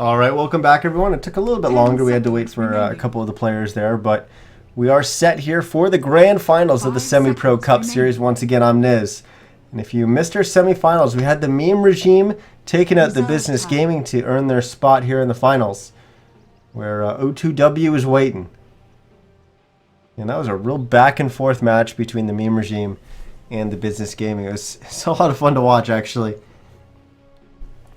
Alright, welcome back everyone. It took a little bit longer. We had to wait for a couple of the players there, but we are set here for the grand finals of the Semi-Pro Cup Series. Once again, I'm Niz. And if you missed our semifinals, we had the meme regime taking out the business gaming to earn their spot here in the finals, where O2W is waiting. And that was a real back and forth match between the meme regime and the business gaming. It's a lot of fun to watch, actually,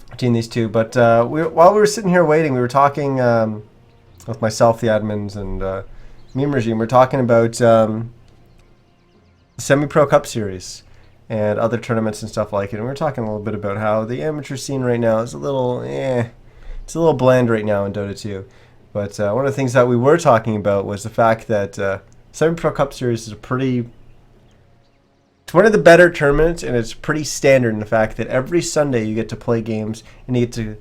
between these two. But while we were sitting here waiting, we were talking with myself, the admins, and meme regime. We're talking about the Semi-Pro Cup Series and other tournaments and stuff like it. And we were talking a little bit about how the amateur scene right now is a little, it's a little bland right now in Dota 2. But one of the things that we were talking about was the fact that Semi-Pro Cup Series is it's one of the better tournaments, and it's pretty standard in the fact that every Sunday you get to play games, and you get to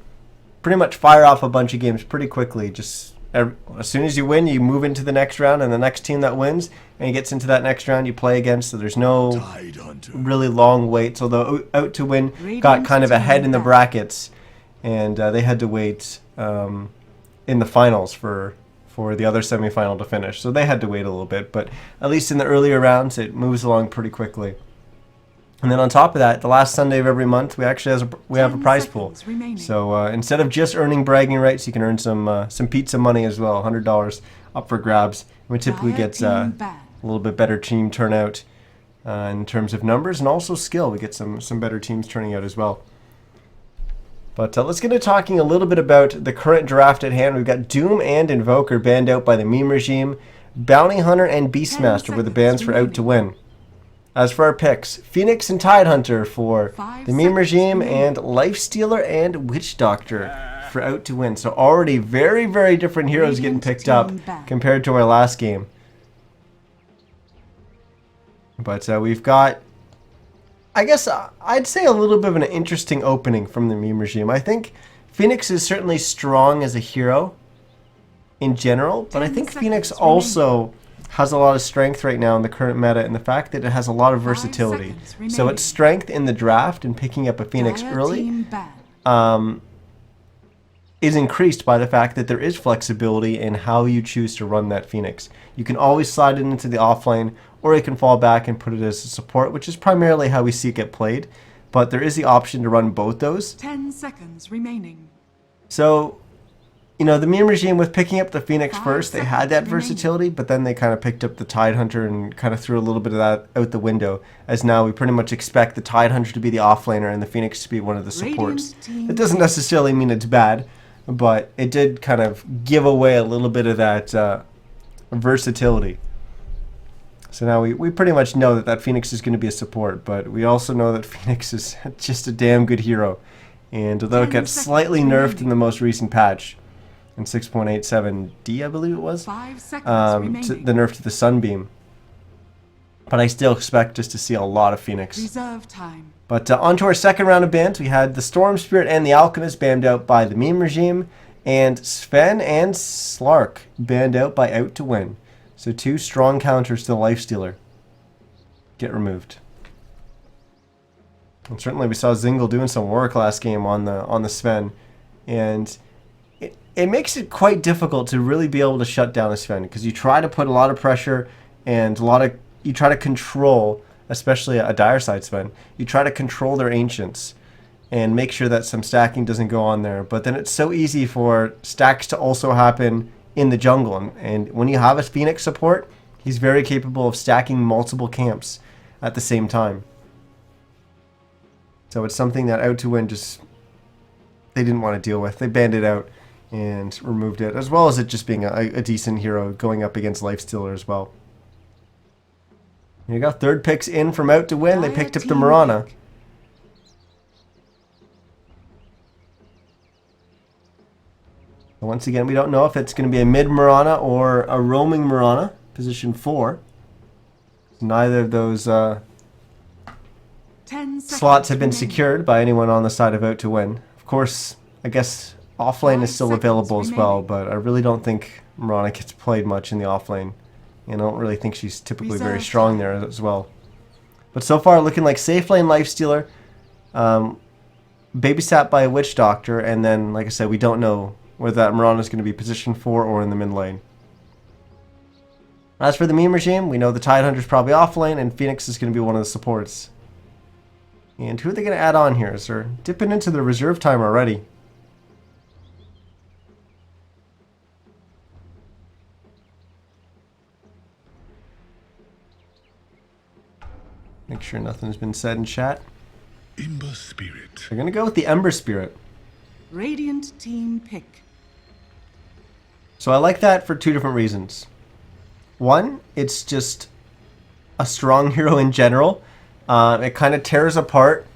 pretty much fire off a bunch of games pretty quickly. Just as soon as you win, you move into the next round, and the next team that wins and he gets into that next round, you play against. So there's no really long waits. Although O2W got kind of ahead in the brackets, and they had to wait in the finals for the other semifinal to finish. So they had to wait a little bit, but at least in the earlier rounds, it moves along pretty quickly. And then on top of that, the last Sunday of every month, we actually have a prize pool. So instead of just earning bragging rights, you can earn some pizza money as well, $100 up for grabs. And we typically get a little bit better team turnout in terms of numbers and also skill. We get some better teams turning out as well. But let's get into talking a little bit about the current draft at hand. We've got Doom and Invoker banned out by the meme regime. Bounty Hunter and Beastmaster were the bans for O2W. As for our picks, Phoenix and Tidehunter for the meme regime, and Lifestealer and Witch Doctor for O2W. So already very, very different heroes getting picked up compared to our last game. But we've got, I guess I'd say, a little bit of an interesting opening from the meme regime. I think Phoenix is certainly strong as a hero in general, but I think Phoenix also has a lot of strength right now in the current meta, and the fact that it has a lot of versatility. So its strength in the draft and picking up a Phoenix early is increased by the fact that there is flexibility in how you choose to run that Phoenix. You can always slide it into the offlane, or you can fall back and put it as a support, which is primarily how we see it get played. But there is the option to run both those. 10 seconds remaining. So, you know, the meme regime with picking up the Phoenix first, they had that versatility, but then they kind of picked up the Tidehunter and kind of threw a little bit of that out the window, as now we pretty much expect the Tidehunter to be the offlaner and the Phoenix to be one of the supports. It doesn't necessarily mean it's bad, but it did kind of give away a little bit of that versatility. So now we pretty much know that Phoenix is going to be a support, but we also know that Phoenix is just a damn good hero. And although it got slightly nerfed in the most recent patch, in 6.87D, I believe it was, the nerf to the Sunbeam. But I still expect just to see a lot of Phoenix. Reserve time. But on to our second round of bans, we had the Storm Spirit and the Alchemist banned out by the meme regime, and Sven and Slark banned out by O2W. So two strong counters to the Lifestealer get removed. And certainly we saw Zingle doing some work last game on the Sven, and it makes it quite difficult to really be able to shut down a Sven, because you try to put a lot of pressure and you try to control, especially a dire side Sven, you try to control their ancients and make sure that some stacking doesn't go on there. But then it's so easy for stacks to also happen in the jungle, and when you have a Phoenix support, he's very capable of stacking multiple camps at the same time. So it's something that O2W just, they didn't want to deal with. They banned it out and removed it, as well as it just being a decent hero going up against Lifestealer as well. You got third picks in from O2W. They picked up the Mirana. Once again, we don't know if it's going to be a mid Mirana or a roaming Mirana, position 4. Neither of those slots have been secured by anyone on the side of O2W. Of course, I guess offlane is still available as well, but I really don't think Mirana gets played much in the offlane. And I don't really think she's typically very strong there as well. But so far, looking like safe lane Lifestealer. babysat by a Witch Doctor, and then, like I said, we don't know whether that Mirana is going to be position 4 or in the mid lane. As for the meme regime, we know the Tidehunter is probably off lane, and Phoenix is going to be one of the supports. And who are they going to add on here? So they're dipping into the reserve time already. Make sure nothing's been said in chat. Ember Spirit. They're going to go with the Ember Spirit. Radiant team pick. So I like that for two different reasons. One, it's just a strong hero in general. It kind of tears apart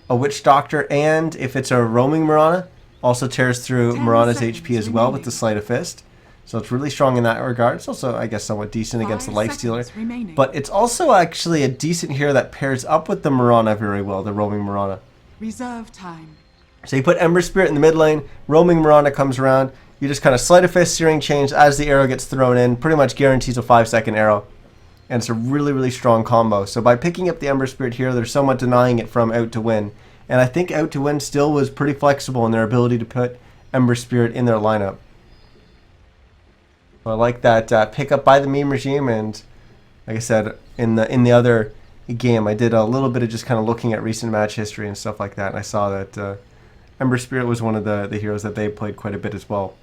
a Witch Doctor, and if it's a roaming Mirana, also tears through 10 Mirana's seconds HP as well with remaining. the Sleight of Fist. So it's really strong in that regard. It's also, I guess, somewhat decent against the 5 Lifestealer. seconds remaining. But it's also actually a decent hero that pairs up with the Mirana very well, the roaming Mirana. Reserve time. So you put Ember Spirit in the mid lane, roaming Mirana comes around, you just kind of Sleight of Fist, Searing Chains as the arrow gets thrown in, pretty much guarantees a 5-second arrow. And it's a really, really strong combo. So by picking up the Ember Spirit here, they're somewhat denying it from Out to Win. And I think Out to Win still was pretty flexible in their ability to put Ember Spirit in their lineup. So I like that pickup by the meme regime, and like I said, in the other game, I did a little bit of just kind of looking at recent match history and stuff like that, and I saw that Ember Spirit was one of the heroes that they played quite a bit as well.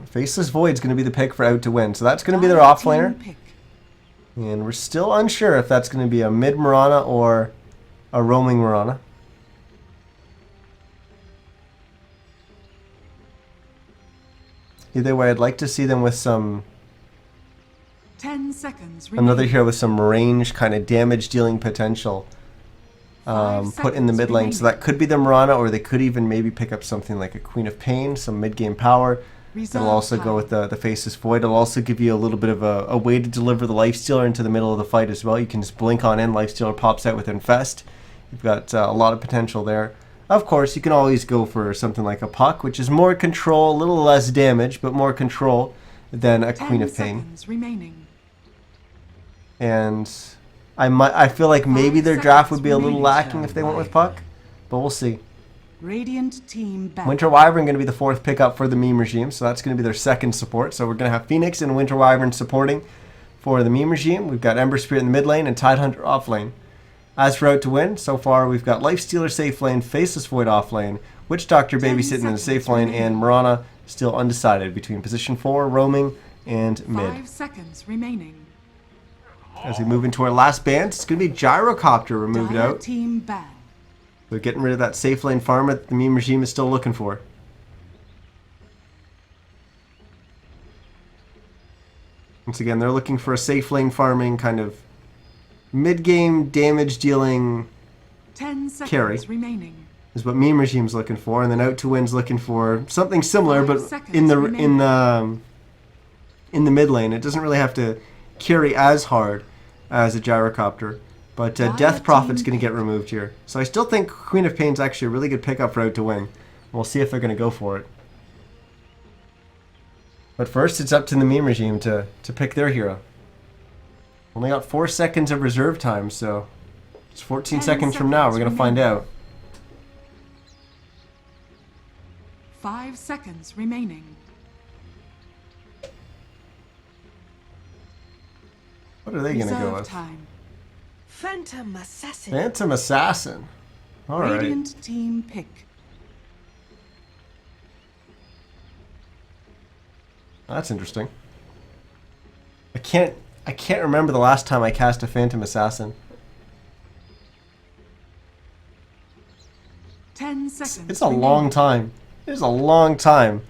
Faceless Void's going to be the pick for Out to Win, so that's going to be their off laner. Pick. And we're still unsure if that's going to be a mid Mirana or a roaming Mirana. Either way, I'd like to see them with some 10 seconds remaining. another hero with some range kind of damage dealing potential 5 put in the seconds mid lane. So that could be the Mirana, or they could even maybe pick up something like a Queen of Pain, some mid game power. Reserve It'll also time. go with the Faceless Void. It'll also give you a little bit of a way to deliver the Lifestealer into the middle of the fight as well. You can just blink on in, Lifestealer pops out with Infest. You've got a lot of potential there. Of course, you can always go for something like a Puck, which is more control, a little less damage, but more control than a 10 Queen of Pain. seconds remaining. And I feel like maybe 5 their draft would seconds be a little remaining. lacking if they went with Puck, but we'll see. Radiant team back. Winter Wyvern going to be the fourth pickup for the meme regime, so that's going to be their second support. So we're going to have Phoenix and Winter Wyvern supporting for the meme regime. We've got Ember Spirit in the mid lane and Tidehunter off lane. As for Out to Win, so far we've got Lifestealer safe lane, Faceless Void off lane, Witch Doctor 10 babysitting in the safe seconds lane, remaining. and Mirana still undecided between position 4, roaming, and 5 mid. seconds remaining. As we move into our last band, it's going to be Gyrocopter removed Dire out. team ban. So getting rid of that safe lane farm that the meme regime is still looking for. Once again, they're looking for a safe lane farming kind of mid-game damage dealing 10 seconds Carry. remaining. is what meme regime's looking for, and then Out to Win's looking for something similar, 5 but seconds in the remaining. in the mid lane. It doesn't really have to carry as hard as a Gyrocopter. But Dire Death Prophet's team going to get removed here. So I still think Queen of Pain's actually a really good pickup for Out to Win. We'll see if they're going to go for it. But first, it's up to the meme regime to pick their hero. Only got 4 seconds of reserve time, so it's 14 10 seconds from now. We're going to find remaining. out. 5 seconds remaining. What are they going to go Reserve with? time. Phantom Assassin. Phantom Assassin. All right. Radiant team pick. That's interesting. I can't remember the last time I cast a Phantom Assassin. 10 seconds. It's a long time. It's a long time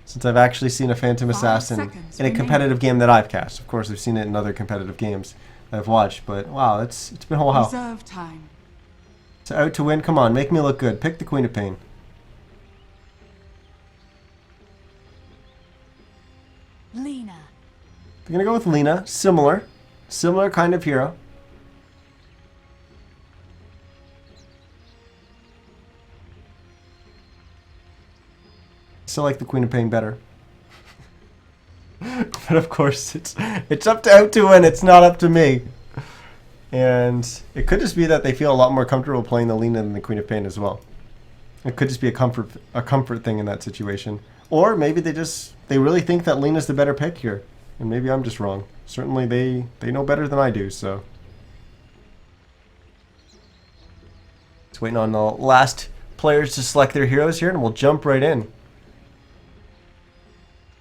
since I've actually seen a Phantom 5 Assassin seconds in a remaining. competitive game that I've cast. Of course, I've seen it in other competitive games that I've watched, but wow, it's been a while. Reserve time. So Out to Win, come on, make me look good. Pick the Queen of Pain. Lena. They're gonna go with Lena. Similar kind of hero. Still like the Queen of Pain better. But of course, it's up to Out to Win. It's not up to me. And it could just be that they feel a lot more comfortable playing the Lina than the Queen of Pain as well. It could just be a comfort thing in that situation. Or maybe they really think that Lina's the better pick here. And maybe I'm just wrong. Certainly they know better than I do, so. Just waiting on the last players to select their heroes here, and we'll jump right in.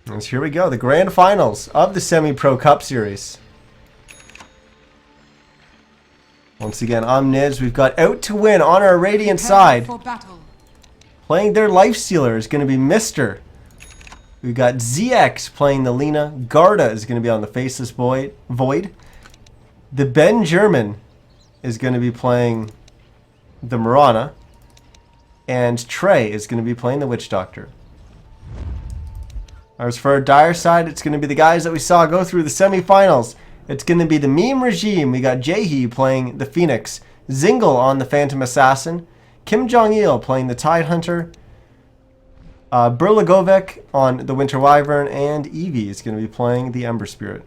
And here we go, the grand finals of the Semi-Pro Cup Series. Once again, I'm Niz. We've got O2W on our Radiant side. For battle. Playing their Lifestealer is going to be Mr. We've got ZX playing the Lina. Garda is going to be on the Faceless Void. The Ben German is going to be playing the Mirana. And Trey is going to be playing the Witch Doctor. As for our Dire side, it's going to be the guys that we saw go through the semifinals. It's going to be the Meme Regime. We got Jaehee playing the Phoenix. Zingle on the Phantom Assassin. Kim Jong-il playing the Tidehunter. Burlagovec on the Winter Wyvern. And Eevee is going to be playing the Ember Spirit.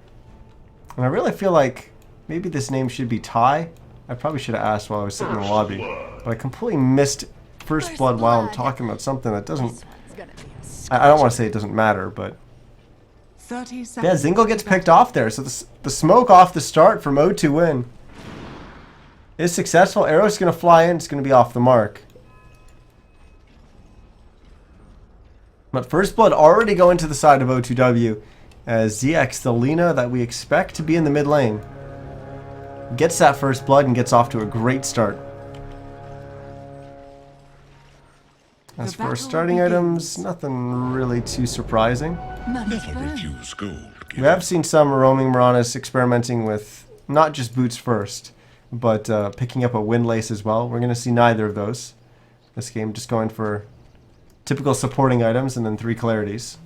And I really feel like maybe this name should be Ty. I probably should have asked while I was sitting in the lobby. But I completely missed First Blood while I'm talking about something that doesn't... I don't want to say it doesn't matter, but... 30 seconds. Yeah, Zingle gets picked off there. So the smoke off the start from O2W is successful. Arrow's going to fly in. It's going to be off the mark. But First Blood already going to the side of O2W as ZX, the Lina that we expect to be in the mid lane, gets that First Blood and gets off to a great start. As for our starting items, nothing really too surprising. Never refuse gold. We have seen some roaming Miranas experimenting with not just boots first, but picking up a windlace as well. We're going to see neither of those this game, just going for typical supporting items and then 3 clarities.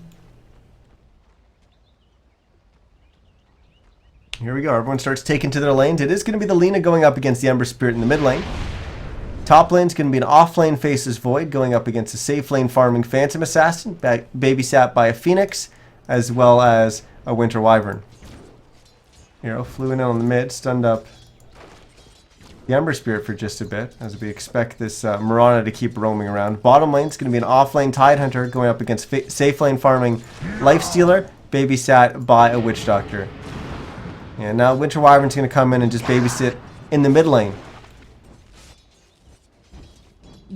Here we go. Everyone starts taking to their lanes. It is going to be the Lina going up against the Ember Spirit in the mid lane. Top lane's going to be an off-lane Faceless Void going up against a safe lane farming Phantom Assassin, babysat by a Phoenix, as well as a Winter Wyvern. Hero flew in on the mid, stunned up the Ember Spirit for just a bit, as we expect this Mirana to keep roaming around. Bottom lane's going to be an off-lane Tidehunter going up against safe lane farming Lifestealer, babysat by a Witch Doctor. And now Winter Wyvern's going to come in and just babysit in the mid lane.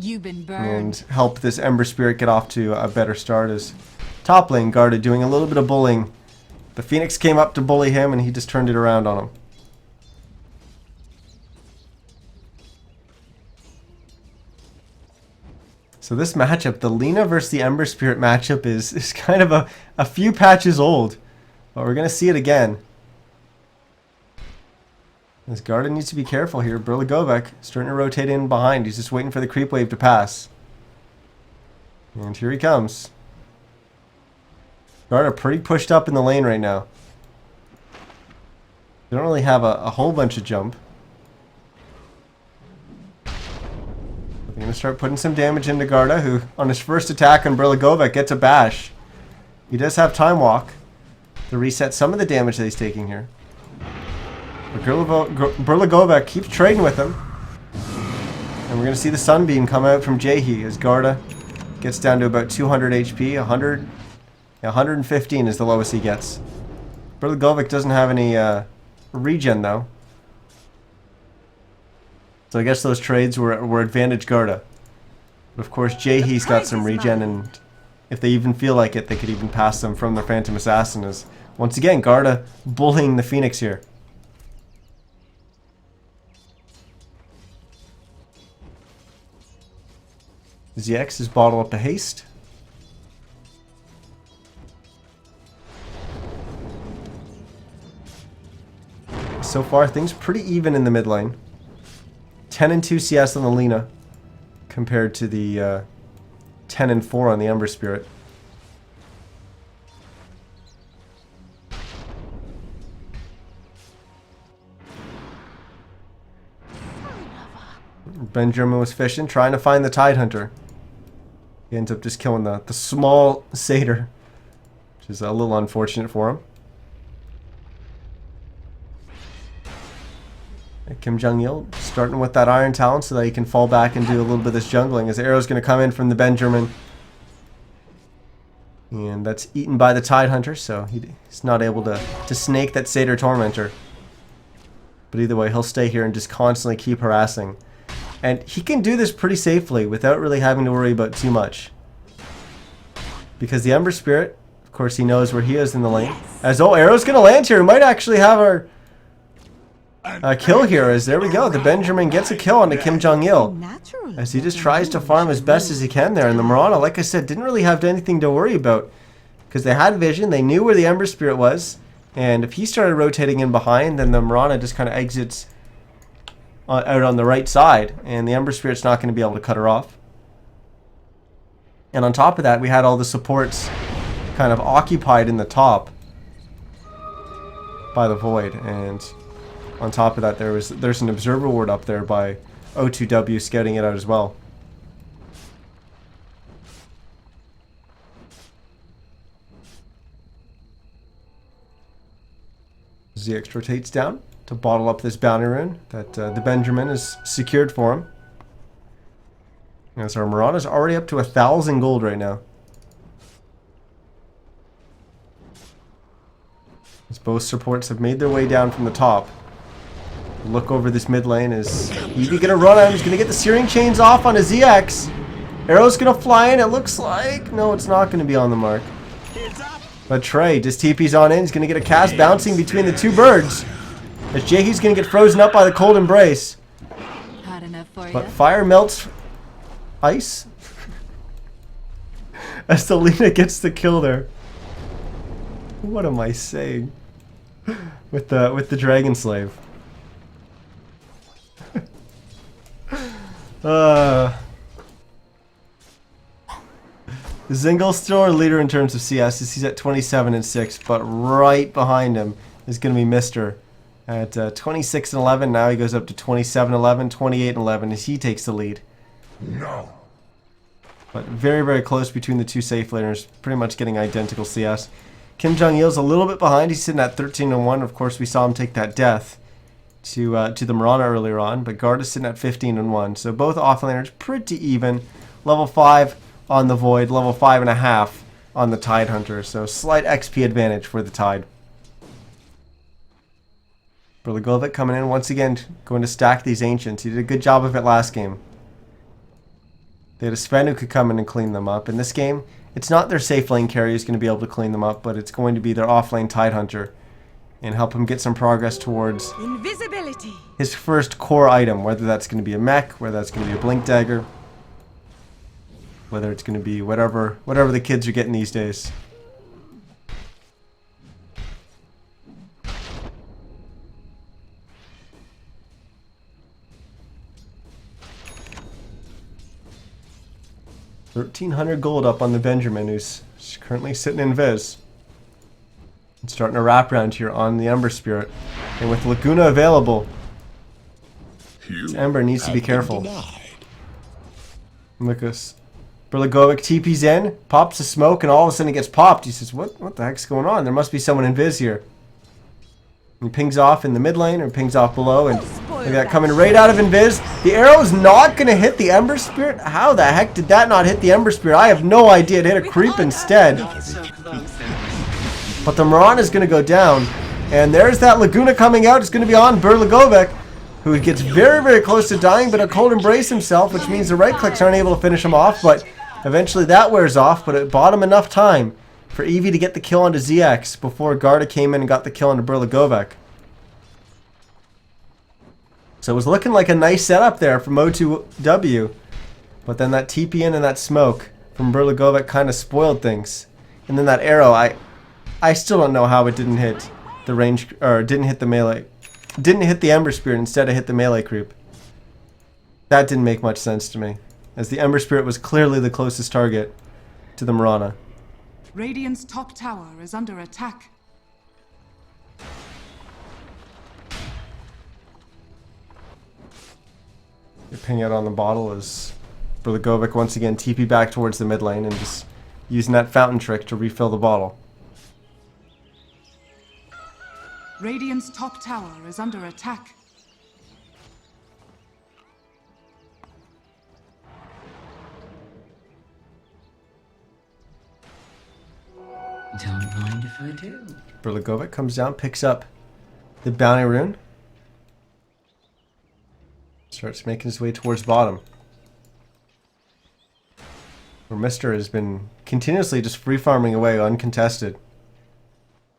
You've been burned. And help this Ember Spirit get off to a better start as top lane Garda doing a little bit of bullying. The Phoenix came up to bully him and he just turned it around on him. So this matchup, the Lina versus the Ember Spirit matchup is kind of a few patches old. But we're going to see it again. This Garda needs to be careful here. Burlagovec starting to rotate in behind. He's just waiting for the creep wave to pass. And here he comes. Garda pretty pushed up in the lane right now. They don't really have a whole bunch of jump. They're going to start putting some damage into Garda, who on his first attack on Burlagovec gets a bash. He does have Time Walk to reset some of the damage that he's taking here. But Burlagovec keeps trading with him. And we're going to see the Sunbeam come out from Jaehee as Garda gets down to about 200 HP. 115 is the lowest he gets. Burlagovec doesn't have any regen though. So I guess those trades were advantage Garda. But of course Jaehee's got some regen, and if they even feel like it, they could even pass them from their Phantom Assassin. As once again Garda bullying the Phoenix here. ZX is bottle up a haste. So far, things pretty even in the mid lane. 10 and 2 CS on the Lina compared to the 10 and 4 on the Ember Spirit. Ben German was fishing, trying to find the Tidehunter. He ends up just killing the small satyr, which is a little unfortunate for him. Kim Jong-il starting with that Iron Talon so that he can fall back and do a little bit of this jungling. As the arrow's going to come in from the Benjamin. And that's eaten by the Tidehunter, so he's not able to snake that Satyr Tormentor. But either way, he'll stay here and just constantly keep harassing. And he can do this pretty safely without really having to worry about too much. Because the Ember Spirit, of course, he knows where he is in the lane. As arrow's going to land here. We might actually have our kill here. As there we go. The Benjamin gets a kill on the Kim Jong-il. As he just tries to farm as best as he can there. And the Mirana, like I said, didn't really have anything to worry about. Because they had vision. They knew where the Ember Spirit was. And if he started rotating in behind, then the Mirana just kind of exits out on the right side. And the Ember Spirit's not going to be able to cut her off. And on top of that, we had all the supports kind of occupied in the top by the Void. And on top of that, there's an observer ward up there by O2W scouting it out as well. ZX rotates down to bottle up this bounty rune that the Benjamin has secured for him. And so our Mirana's already up to 1,000 gold right now. As both supports have made their way down from the top. Look over this mid lane. Is Eevee gonna run out? He's gonna get the Searing Chains off on a ZX. Arrow's gonna fly in, it looks like. No, it's not gonna be on the mark. But Trey just TP's on in. He's gonna get a cast bouncing between the two birds. As Jehi's gonna get frozen up by the Cold Embrace. Hot enough for But you. fire melts ice. As Selena gets the kill there. What am I saying? With the Dragon Slave. Zingel's still our leader in terms of CS. He's at 27 and 6, but right behind him is going to be Mister at 26 and 11. Now he goes up to 27 and 11, 28 and 11 as he takes the lead. No. But very, very close between the two safe laners, pretty much getting identical CS. Kim Jong-il's a little bit behind. He's sitting at 13 and 1. Of course, we saw him take that death to the Mirana earlier on, but Guard is sitting at 15 and 1. So both offlaners pretty even. Level 5 on the Void, level 5.5 on the Tidehunter. So slight XP advantage for the Tide. Berligovic coming in once again, going to stack these Ancients. He did a good job of it last game. They had a Sven who could come in and clean them up. In this game, it's not their safe lane carry who's going to be able to clean them up, but it's going to be their off lane Tidehunter and help him get some progress towards Invisibility. his first core item, whether that's going to be a mech, whether that's going to be a blink dagger, whether it's going to be whatever the kids are getting these days. $1,300 gold up on the Benjamin, who's currently sitting in Viz. And starting a wrap around here on the Ember Spirit. And with Laguna available, this Ember needs to be careful. Look at this. Berligovic TP's in, pops the smoke, and all of a sudden it gets popped. He says, what the heck's going on? There must be someone in Viz here. He pings off in the mid lane, or pings off below, and look at that coming right out of Invis. The arrow's not going to hit the Ember Spirit? How the heck did that not hit the Ember Spirit? I have no idea. It hit a creep instead. But the Mirana's going to go down. And there's that Laguna coming out. It's going to be on Berligovic, who gets very, very close to dying, but a Cold Embrace himself, which means the right clicks aren't able to finish him off. But eventually that wears off, but it bought him enough time for Eevee to get the kill onto ZX before Garda came in and got the kill onto Berligovic. So it was looking like a nice setup there from O2W. But then that TP in and that smoke from Berligovic kind of spoiled things. And then that arrow, I still don't know how it didn't hit the range, or didn't hit the melee. Didn't hit the Ember Spirit, instead it hit the melee creep. That didn't make much sense to me, as the Ember Spirit was clearly the closest target to the Mirana. Radiant's top tower is under attack. Your ping out on the bottle is Berligovic once again TP back towards the mid lane and just using that fountain trick to refill the bottle. Radiant's top tower is under attack. would do. Berligovic comes down, picks up the bounty rune. Starts making his way towards bottom. Where Mister has been continuously just free farming away uncontested.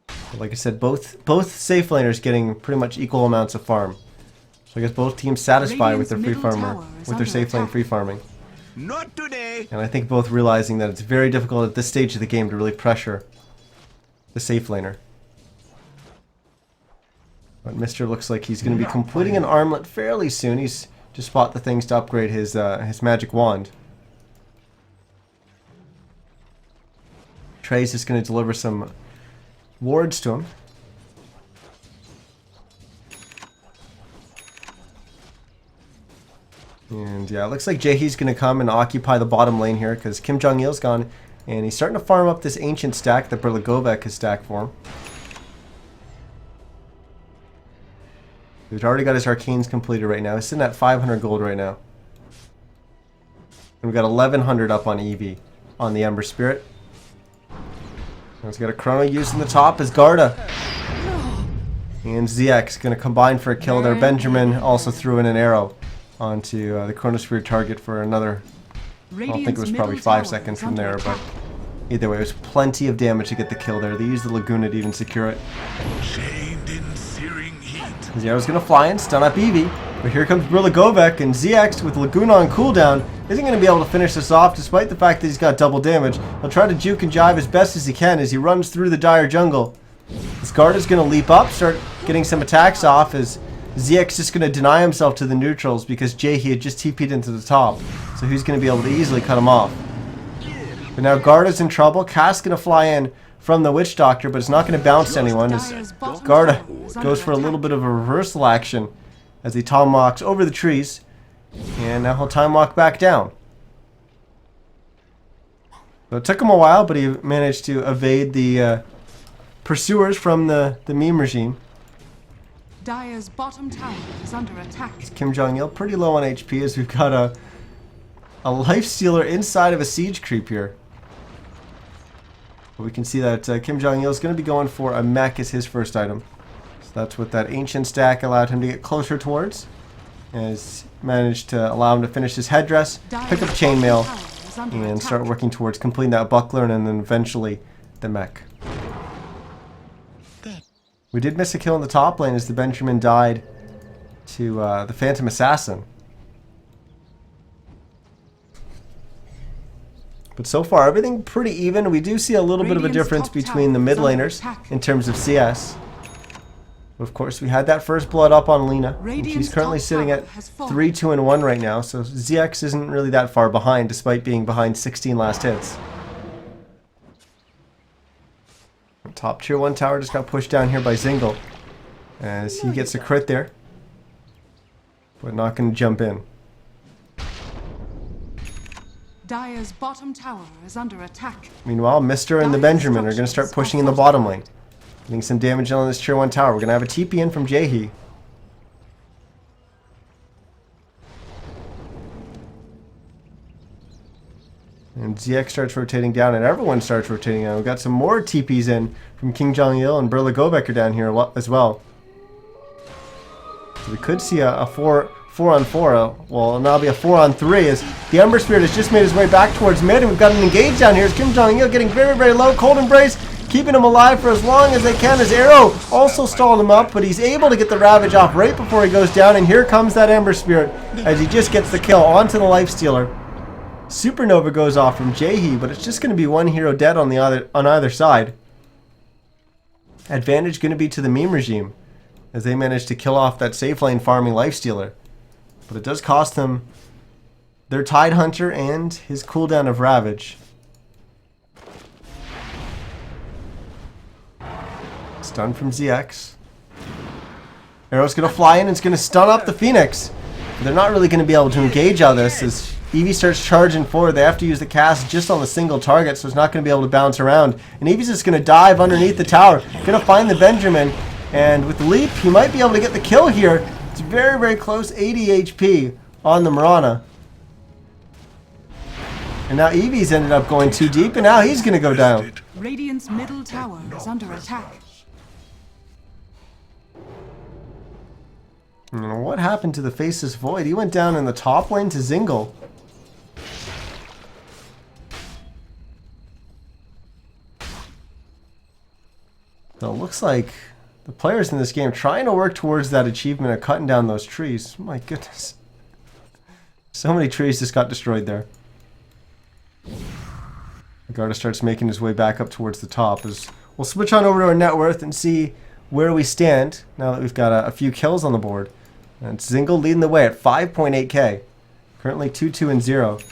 But like I said, both safe laners getting pretty much equal amounts of farm. So I guess both teams satisfied with their free farmer, with their safe lane free farming. Not today. And I think both realizing that it's very difficult at this stage of the game to really pressure the safe laner. But Mister looks like he's going to be completing an armlet fairly soon. He's just bought the things to upgrade his magic wand. Trey's just going to deliver some wards to him. And yeah, it looks like Jaehee's going to come and occupy the bottom lane here because Kim Jong-il's gone. And he's starting to farm up this ancient stack that Berligovic has stacked for him. He's already got his arcanes completed right now. He's sitting at 500 gold right now. And we've got 1100 up on Eevee on the Ember Spirit. He's got a Chrono used in the top as Garda. And ZX going to combine for a kill there. Benjamin also threw in an arrow onto the Chronosphere target for another, I don't think it was probably 5 seconds from there, but either way, it was plenty of damage to get the kill there. They used the Laguna to even secure it. Chained in searing heat. The arrow's going to fly in, stun up Eevee, but here comes Berligovic, and ZX with Laguna on cooldown isn't going to be able to finish this off despite the fact that he's got double damage. He'll try to juke and jive as best as he can as he runs through the dire jungle. This guard is going to leap up, start getting some attacks off as ZX is going to deny himself to the neutrals because Jaehee had just TP'd into the top. So he's going to be able to easily cut him off. But now Garda's in trouble. Cass going to fly in from the Witch Doctor, but it's not going to bounce anyone as Garda goes for a little bit of a reversal action as he tomahawks over the trees. And now he'll time walk back down. So it took him a while, but he managed to evade the pursuers from the meme regime. Dire's bottom tower is under attack. Kim Jong-il pretty low on HP as we've got a life stealer inside of a siege creep here. But we can see that Kim Jong-il is going to be going for a mech as his first item. So that's what that ancient stack allowed him to get closer towards. As managed to allow him to finish his headdress, pick up chainmail, and start working towards completing that buckler and then eventually the mech. We did miss a kill in the top lane as the Benjamin died to the Phantom Assassin. But so far, everything pretty even. We do see a little bit of a difference between the mid laners in terms of CS. But of course, we had that first blood up on Lina. And she's currently sitting at 3-2-1 right now, so ZX isn't really that far behind, despite being behind 16 last hits. Top tier 1 tower just got pushed down here by Zingle as he gets a crit there, but not going to jump in. Dire's bottom tower is under attack. Meanwhile, Mister and the Benjamin are going to start pushing in the bottom lane, getting some damage on this tier 1 tower. We're going to have a TP in from Jaehee. And ZX starts rotating down, and everyone starts rotating down. We've got some more TPs in from Kim Jong-il, and Berligovic are down here as well. So we could see a 4-on-4. Well, now it'll be a 4-on-3 as the Ember Spirit has just made his way back towards mid, and we've got an engage down here as Kim Jong-il getting very, very low. Cold Embrace keeping him alive for as long as they can. His arrow also stalled him up, but he's able to get the Ravage off right before he goes down, and here comes that Ember Spirit as he just gets the kill onto the Lifestealer. Supernova goes off from Jaehee, but it's just going to be one hero dead on either side. Advantage going to be to the meme regime as they manage to kill off that safe lane farming Lifestealer. But it does cost them their Tide Hunter and his cooldown of Ravage. Stun from ZX. Arrow's going to fly in and it's going to stun up the Phoenix. But they're not really going to be able to engage out of this as Eevee starts charging forward. They have to use the cast just on the single target, so it's not going to be able to bounce around. And Eevee's just going to dive underneath the tower. Going to find the Benjamin. And with the leap, he might be able to get the kill here. It's very, very close. 80 HP on the Mirana. And now Eevee's ended up going too deep, and now he's going to go down. Radiant's middle tower is under attack. What happened to the Faceless Void? He went down in the top lane to Zingle. So it looks like the players in this game trying to work towards that achievement of cutting down those trees. My goodness. So many trees just got destroyed there. Garda starts making his way back up towards the top. As we'll switch on over to our net worth and see where we stand now that we've got a few kills on the board. And it's Zingle leading the way at 5.8k. Currently 2-2-0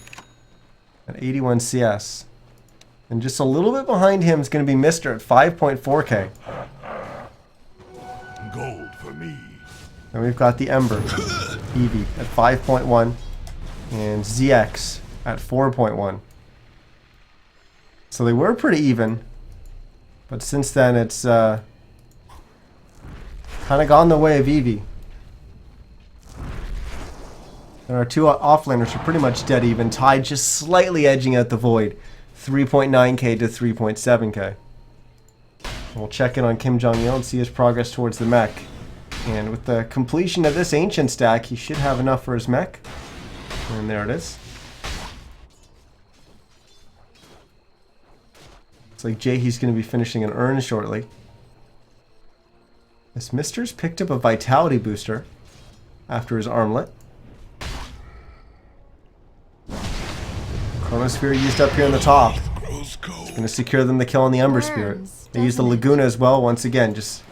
at 81 CS. And just a little bit behind him is going to be Mr. at 5.4k. Gold for me. And we've got the Ember, Eevee at 5.1 and ZX at 4.1. So they were pretty even, but since then it's kind of gone the way of Eevee. And our two offlaners are pretty much dead even, tied just slightly edging out the Void, 3.9k to 3.7k. We'll check in on Kim Jong-il and see his progress towards the mech. And with the completion of this ancient stack, he should have enough for his mech. And there it is. Looks like Jaehe's going to be finishing an urn shortly. This Mister's picked up a vitality booster after his armlet. Chronosphere used up here in the top. It's going to secure them the kill on the Ember Spirit. They use the Laguna as well once again. Just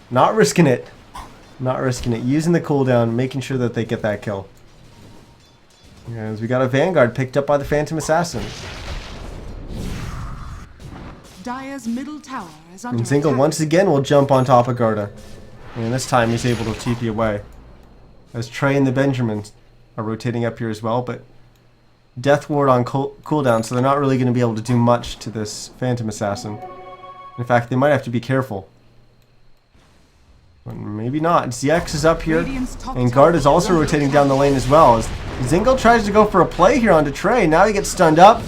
not risking it. Not risking it. Using the cooldown, making sure that they get that kill. As we got a Vanguard picked up by the Phantom Assassin. Dire's middle tower is under And Zingle attack. once again will jump on top of Garda. And this time he's able to TP away. As Trey and the Benjamins are rotating up here as well, but Death Ward on cooldown, so they're not really going to be able to do much to this Phantom Assassin. In fact, they might have to be careful. But maybe not. ZX is up here, and Guard is also rotating down the lane as well. As Zingle tries to go for a play here onto Trey. Now he gets stunned up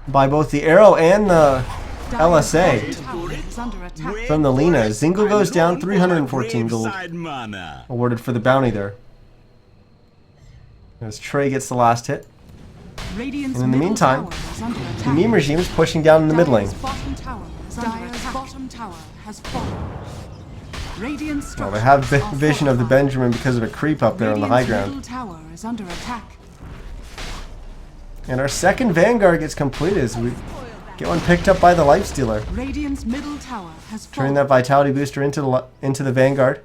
by both the arrow and the LSA from the Lina. Zingle goes down, 314 gold awarded for the bounty there. As Trey gets the last hit. And in the meantime, the meme regime is pushing down in the mid lane. Dire's bottom tower has fallen. Well, they have vision of the Benjamin because of a creep up there on the high ground. Tower is under attack. And our second Vanguard gets completed as we get one picked up by the Lifestealer. Radiant's middle tower has Turning fallen. that Vitality Booster into the Vanguard.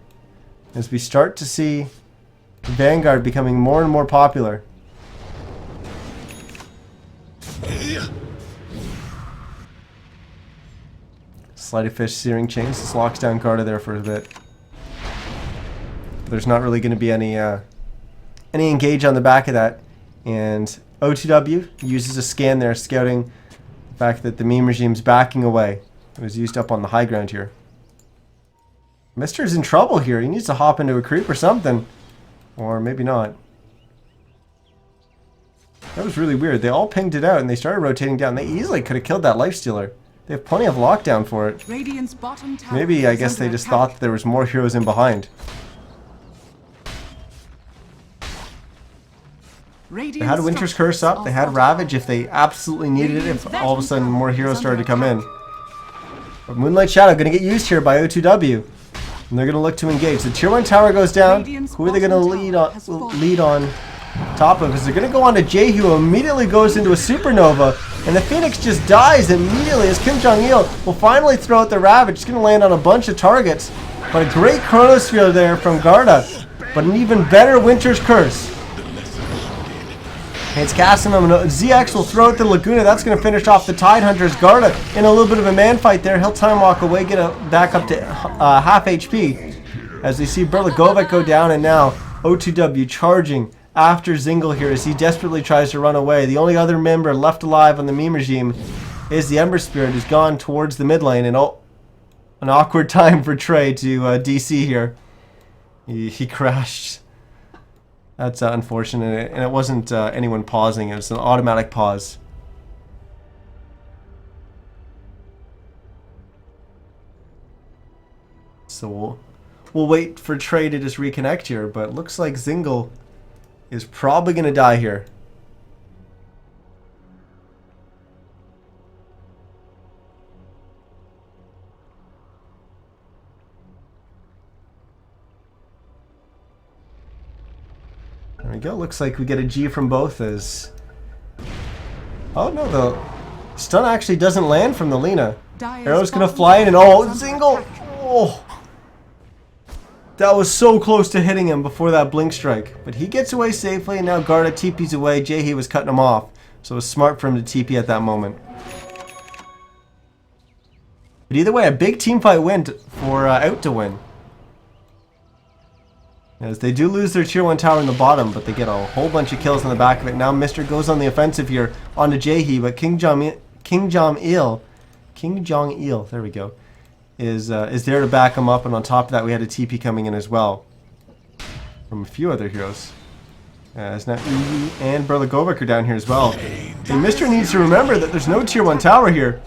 As we start to see the Vanguard becoming more and more popular. Sleight of Fish, Searing Chains. This locks down Garda there for a bit. There's not really going to be any engage on the back of that. And O2W uses a scan there, scouting the fact that the meme regime's backing away. It was used up on the high ground here. Mister's in trouble here. He needs to hop into a creep or something. Or maybe not. That was really weird. They all pinged it out and they started rotating down. They easily could have killed that Lifestealer. They have plenty of lockdown for it. Radiant's bottom tower Maybe, I is guess under they just attack. thought there was more heroes in behind. They had Winter's Curse up. They had Ravage if they absolutely needed it. If all of a sudden more heroes started to come in. But Moonlight Shadow going to get used here by O2W. And they're going to look to engage. The Tier 1 tower goes down. Who are they going to lead on top of? Because they're going to go on to Jae, who immediately goes into a supernova. And the Phoenix just dies immediately as Kim Jong-il will finally throw out the Ravage. It's going to land on a bunch of targets. But a great Chronosphere there from Garda. But an even better Winter's Curse. And it's casting them. ZX will throw out the Laguna. That's going to finish off the Tidehunters. Garda in a little bit of a man fight there. He'll time walk away, get back up to half HP. As we see Berlagovic go down, and now O2W charging after Zingle here as he desperately tries to run away. The only other member left alive on the meme regime is the Ember Spirit, who's gone towards the mid lane. And an awkward time for Trey to DC here. He crashed. That's unfortunate, and it wasn't anyone pausing. It was an automatic pause. So we'll wait for Trey to just reconnect here, but looks like Zingle is probably going to die here. There we go. Looks like we get a G from both as... Oh no, the stun actually doesn't land from the Lina. Arrow's going to fly in and Zingle! Oh! That was so close to hitting him before that blink strike. But he gets away safely, and now Garda TP's away. Jaehy was cutting him off. So it was smart for him to TP at that moment. But either way, a big team fight win for Out to win. As they do lose their tier 1 tower in the bottom, but they get a whole bunch of kills on the back of it. Now Mr. goes on the offensive here onto Jaehy, but King Jong-il, there we go, is there to back him up, and on top of that we had a TP coming in as well from a few other heroes. As now Eevee and Berlagovic are down here as well. And Mr. needs to remember that there's no tier 1 tower here.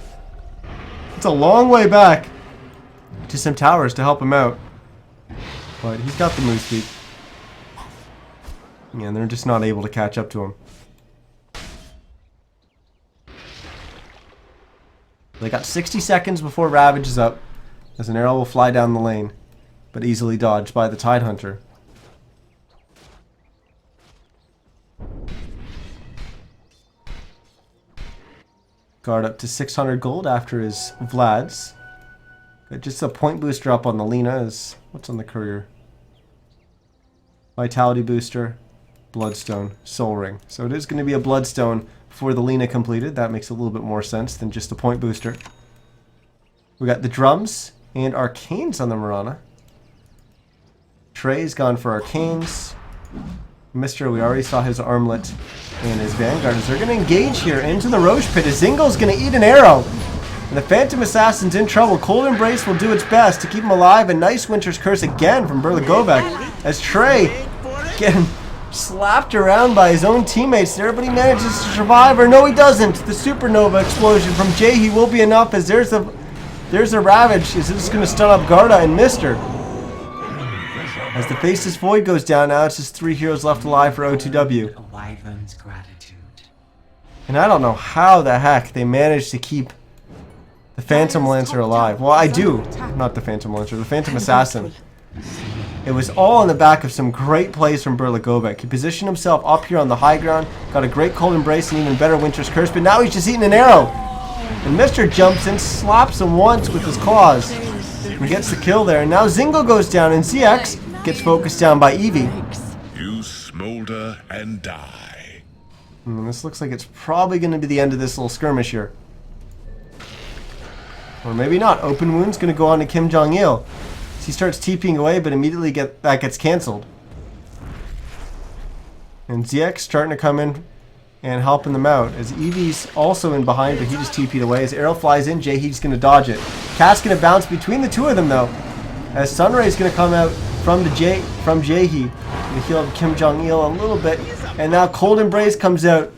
It's a long way back to some towers to help him out. But he's got the move speed. And they're just not able to catch up to him. They got 60 seconds before Ravage is up, as an arrow will fly down the lane, but easily dodged by the Tidehunter. Guard up to 600 gold after his Vlads. Got just a point booster up on the Lina. What's on the courier? Vitality booster, Bloodstone, Soul Ring. So it is going to be a Bloodstone for the Lina completed. That makes a little bit more sense than just a point booster. We got the drums and arcanes on the Mirana. Trey's gone for arcanes. Mr. We already saw his armlet and his vanguarders. They're going to engage here into the Roche Pit as Zingle's going to eat an arrow. And the Phantom Assassin's in trouble. Cold Embrace will do its best to keep him alive. And nice Winter's Curse again from Berlagovic as Trey getting slapped around by his own teammates there, but he manages to survive. Or no, he doesn't. The supernova explosion from Jaehy will be enough as there's a Ravage. Is this going to stun up Garda and Mr.? As the Faceless Void goes down, now it's just 3 heroes left alive for O2W. A wyvern's gratitude. And I don't know how the heck they managed to keep the Phantom Lancer alive. Well, I do. Not the Phantom Lancer, the Phantom Assassin. It was all on the back of some great plays from Berlagovic. He positioned himself up here on the high ground, got a great Cold Embrace and even better Winter's Curse, but now he's just eating an arrow. And Mr. jumps in, slaps him once with his claws, and gets the kill there. And now Zingle goes down, and ZX gets focused down by Eevee. You smolder and die. And this looks like it's probably going to be the end of this little skirmish here. Or maybe not. Open Wound's going to go on to Kim Jong-il. He starts TPing away, but immediately that gets cancelled. And ZX starting to come in and helping them out. As Eevee's also in behind, but he just TP'd away. As arrow flies in, Jaehy's going to dodge it. Cat's going to bounce between the two of them, though. As Sunray's going to come out from Jaehy to heal Kim Jong-il a little bit. And now Cold Embrace comes out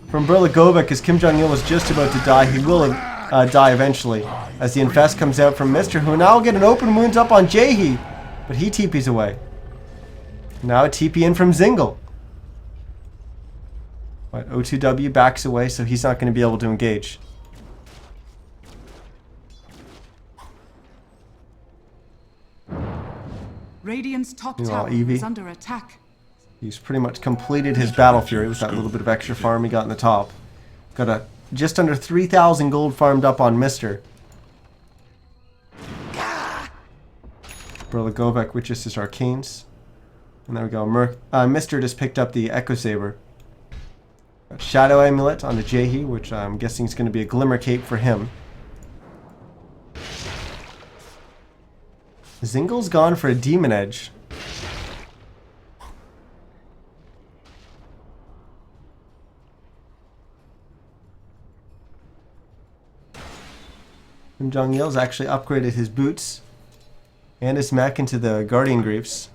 from Berlagovic as Kim Jong-il was just about to die. He will die eventually. As the Infest comes out from Mr. who now will get an open wounds up on Jaehy. But he TP's away. Now a TP in from Zingle. But O2W backs away, so he's not going to be able to engage. Radiant's top Meanwhile, tower Eevee. is under attack. He's pretty much completed his Battle Fury with that little bit of extra farm he got in the top. Got a just under 3,000 gold farmed up on Mr. Berlagovic with just his arcanes. And there we go. Mr. just picked up the Echo Saber. Got Shadow Amulet onto Jaehy, which I'm guessing is going to be a Glimmer Cape for him. Zingle's gone for a Demon Edge. Kim Jong-il's actually upgraded his boots and his mech into the Guardian Greaves.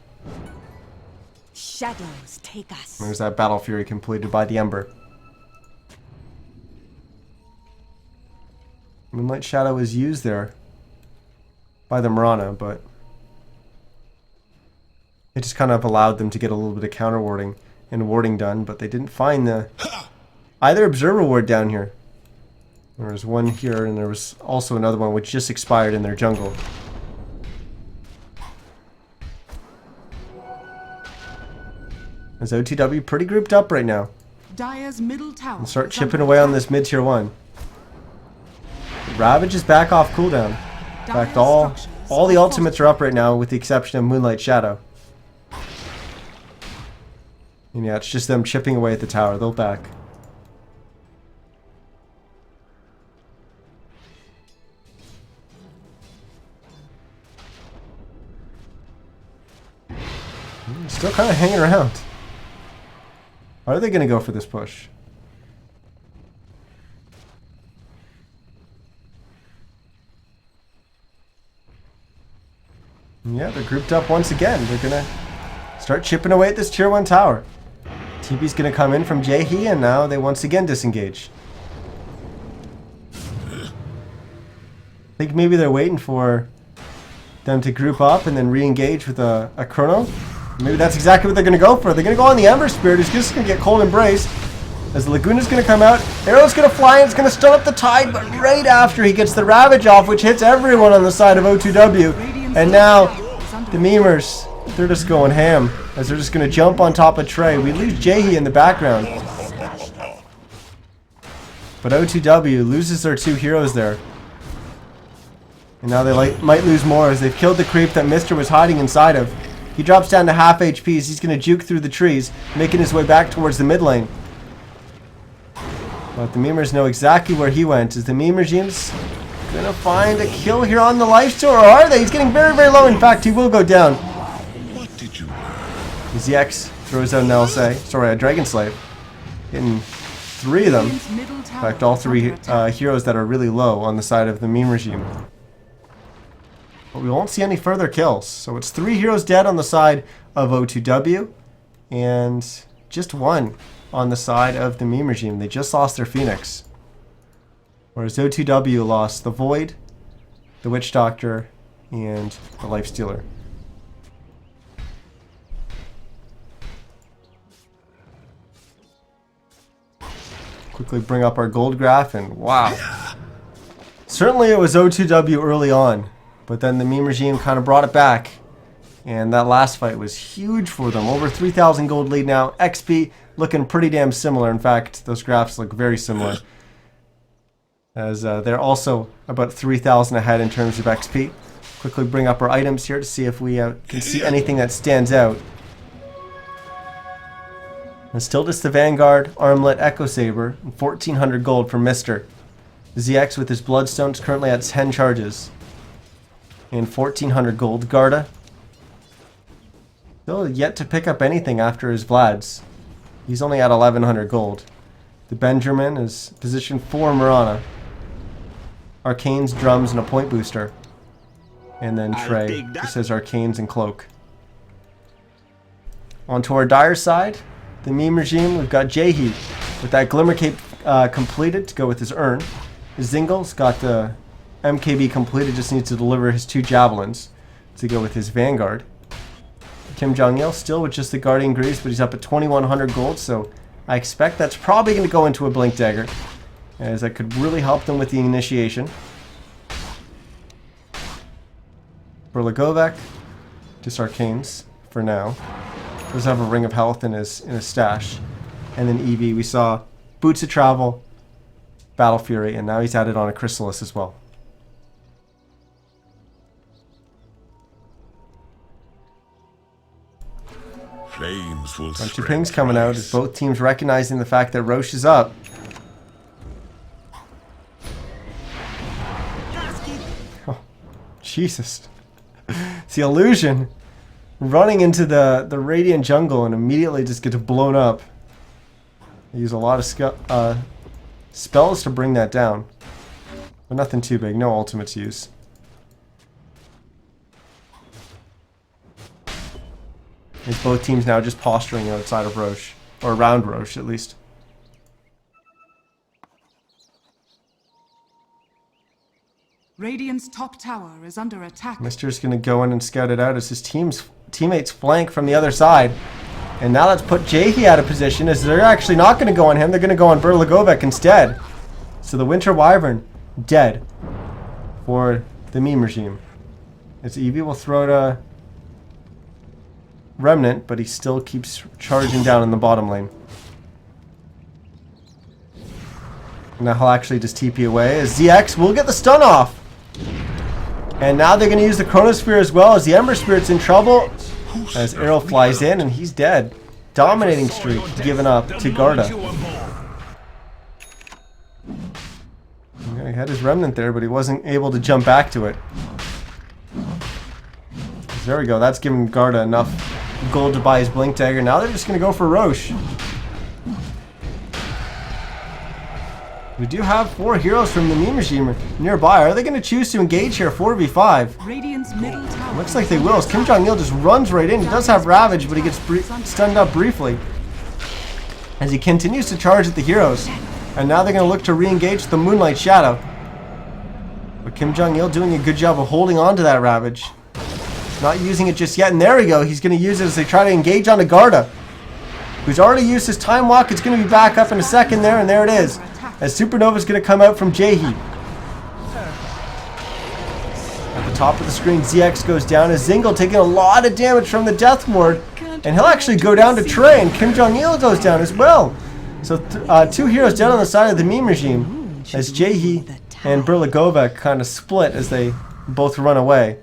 Shadows take us. There's that Battle Fury completed by the Ember. Moonlight Shadow is used there by the Mirana, but It just kind of allowed them to get a little bit of counter warding and warding done, but they didn't find the either observer ward down here. There was one here, and there was also another one which just expired in their jungle. Is O2W pretty grouped up right now? Dire's middle tower. And start is chipping under away on attack. this mid-tier 1. Ravage is back off cooldown. In fact, Dire's all structures the are ultimates are up right now with the exception of Moonlight Shadow. And yeah, it's just them chipping away at the tower. They'll back. Still kind of hanging around. Are they going to go for this push? Yeah, they're grouped up once again. They're going to start chipping away at this tier 1 tower. TP's going to come in from Jaehy, and now they once again disengage. I think maybe they're waiting for them to group up and then re-engage with a Chrono. Maybe that's exactly what they're going to go for. They're going to go on the Ember Spirit, who's just going to get cold embraced. As the Laguna's going to come out, Arrow's going to fly and it's going to stun up the Tide, but right after he gets the Ravage off, which hits everyone on the side of O2W. And now, the memers, they're just going ham, as they're just going to jump on top of Trey. We lose Jaehy in the background. But O2W loses their 2 heroes there. And now they might lose more, as they've killed the creep that Mister was hiding inside of. He drops down to half HP, as he's going to juke through the trees, making his way back towards the mid lane. But the memers know exactly where he went. Is the meme regime's going to find a kill here on the lifesteal, or are they? He's getting very, very low. In fact, he will go down. What did you learn? ZX throws out an LSA. Sorry, a Dragon Slave. Getting 3 of them. In fact, all 3 heroes that are really low on the side of the meme regime. But we won't see any further kills. So it's 3 heroes dead on the side of O2W. And just 1 on the side of the meme regime. They just lost their Phoenix. Whereas O2W lost the Void, the Witch Doctor, and the Lifestealer. Quickly bring up our gold graph, and wow. Certainly it was O2W early on, but then the meme regime kind of brought it back. And that last fight was huge for them. Over 3,000 gold lead now. XP looking pretty damn similar. In fact, those graphs look very similar. As they're also about 3,000 ahead in terms of XP. Quickly bring up our items here to see if we can see anything that stands out. And still just the Vanguard, Armlet, Echo Saber, and 1,400 gold for Mister. ZX with his Bloodstone is currently at 10 charges. And 1,400 gold. Garda still yet to pick up anything after his Vlads. He's only at 1,100 gold. The Benjamin is position 4 Mirana. Arcanes, Drums, and a Point Booster. And then Trey just says Arcanes and Cloak. On to our Dire side, the meme regime, we've got Jaehy with that Glimmer Cape completed to go with his Urn. Zingle's got the MKB completed, just needs to deliver his 2 Javelins to go with his Vanguard. Kim Jong-il still with just the Guardian Greaves, but he's up at 2,100 gold, so I expect that's probably going to go into a Blink Dagger, as that could really help them with the initiation. For Lagovec, just Arcanes for now. Does have a Ring of Health in his stash. And then EV, we saw Boots of Travel, Battle Fury, and now he's added on a Chrysalis as well. Flames will Bunch of spread pings coming out as both teams recognizing the fact that Roche is up. Oh, Jesus. It's the illusion. Running into the Radiant jungle and immediately just gets blown up. They use a lot of spells to bring that down. But nothing too big. No ultimates use. It's both teams now just posturing outside of Roche. Or around Roche, at least. Radiant's top tower is under attack. Mister's going to go in and scout it out as his team teammates flank from the other side. And now let's put Jaehy out of position, as they're actually not going to go on him. They're going to go on Berlagovec instead. So the Winter Wyvern dead for the meme regime. As Eevee will throw it a Remnant, but he still keeps charging down in the bottom lane. Now he'll actually just TP away as ZX will get the stun off. And now they're going to use the Chronosphere as well, as the Ember Spirit's in trouble. As Arrow flies in and he's dead. Dominating streak given up to Garda. Yeah, he had his Remnant there, but he wasn't able to jump back to it. There we go. That's giving Garda enough gold to buy his Blink Dagger. Now they're just going to go for Roche. We do have 4 heroes from the meme regime nearby. Are they going to choose to engage here 4v5? Radiant's middle tower. Looks like they will, as Kim Jong-il just runs right in. He does have Ravage, but he gets stunned up briefly as he continues to charge at the heroes. And now they're going to look to re-engage the Moonlight Shadow. But Kim Jong-il doing a good job of holding on to that Ravage. Not using it just yet, and there we go. He's going to use it as they try to engage onto Garda, who's already used his Time Walk. It's going to be back up in a second there, and there it is. As Supernova's going to come out from Jaehy. At the top of the screen, ZX goes down as Zingle taking a lot of damage from the Death Ward. And he'll actually go down to Trey, and Kim Jong-il goes down as well. So 2 heroes down on the side of the meme regime, as Jaehy and Berlagovec kind of split as they both run away.